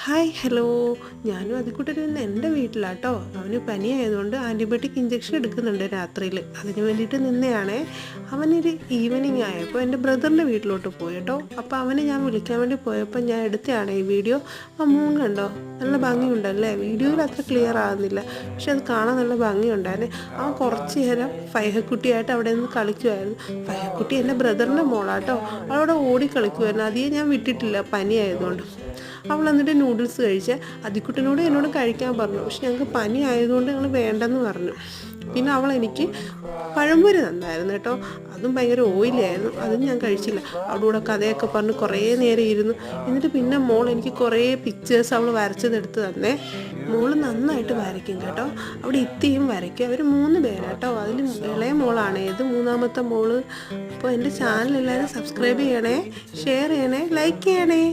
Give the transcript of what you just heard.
Hi hello. ഞാനും അതിക്കൂട്ടരുന്ന് എൻ്റെ വീട്ടിലാട്ടോ. അവന് പനിയായതുകൊണ്ട് ആൻറ്റിബയോട്ടിക് ഇഞ്ചക്ഷൻ എടുക്കുന്നുണ്ട് രാത്രിയിൽ. അതിന് വേണ്ടിയിട്ട് നിന്നെയാണേ. അവനൊരു ഈവനിങ് ആയപ്പോൾ എൻ്റെ ബ്രദറിൻ്റെ വീട്ടിലോട്ട് പോയി കേട്ടോ. അപ്പോൾ അവനെ ഞാൻ വിളിക്കാൻ വേണ്ടി പോയപ്പോൾ ഞാൻ എടുത്തതാണ് ഈ വീഡിയോ. ആ മൂൺ കണ്ടോ, നല്ല ഭംഗിയുണ്ടല്ലേ. വീഡിയോയിൽ അത്ര ക്ലിയർ ആകുന്നില്ല, പക്ഷെ അത് കാണാൻ നല്ല ഭംഗിയുണ്ടായിരുന്നേ. അവൻ കുറച്ച് നേരം ഫൈഹക്കുട്ടിയായിട്ട് അവിടെ നിന്ന് കളിക്കുമായിരുന്നു. ഫൈഹക്കുട്ടി എൻ്റെ ബ്രദറിൻ്റെ മോളാട്ടോ. അവളവിടെ ഓടി കളിക്കുമായിരുന്നു. അധികം ഞാൻ വിട്ടിട്ടില്ല പനിയായതുകൊണ്ട്. അവൾ എന്നിട്ട് നൂഡിൽസ് കഴിച്ച് അതിക്കുട്ടനോട് എന്നോട് കഴിക്കാൻ പറഞ്ഞു. പക്ഷെ ഞങ്ങൾക്ക് പനി ആയതുകൊണ്ട് ഞങ്ങൾ വേണ്ടെന്ന് പറഞ്ഞു. പിന്നെ അവൾ എനിക്ക് പഴംപൊരി തന്നായിരുന്നു കേട്ടോ. അതും ഭയങ്കര ഓയിലി ആയിരുന്നു, അതും ഞാൻ കഴിച്ചില്ല. അവളുടെ കൂടെ കഥയൊക്കെ പറഞ്ഞ് കുറേ നേരം ഇരുന്നു. എന്നിട്ട് പിന്നെ മോൾ എനിക്ക് കുറേ പിക്ചേഴ്സ് അവൾ വരച്ചതെടുത്ത് തന്നേ. മോള് നന്നായിട്ട് വരയ്ക്കും കേട്ടോ. അവിടെ ഇത്തിയും വരയ്ക്കും. അവർ 3 പേരാട്ടോ. അതിൽ ഇളയ മോളാണ്, ഇത് 3ാമത്തെ മോള്. അപ്പോൾ എൻ്റെ ചാനൽ എല്ലാവരും സബ്സ്ക്രൈബ് ചെയ്യണേ, ഷെയർ ചെയ്യണേ, ലൈക്ക് ചെയ്യണേ.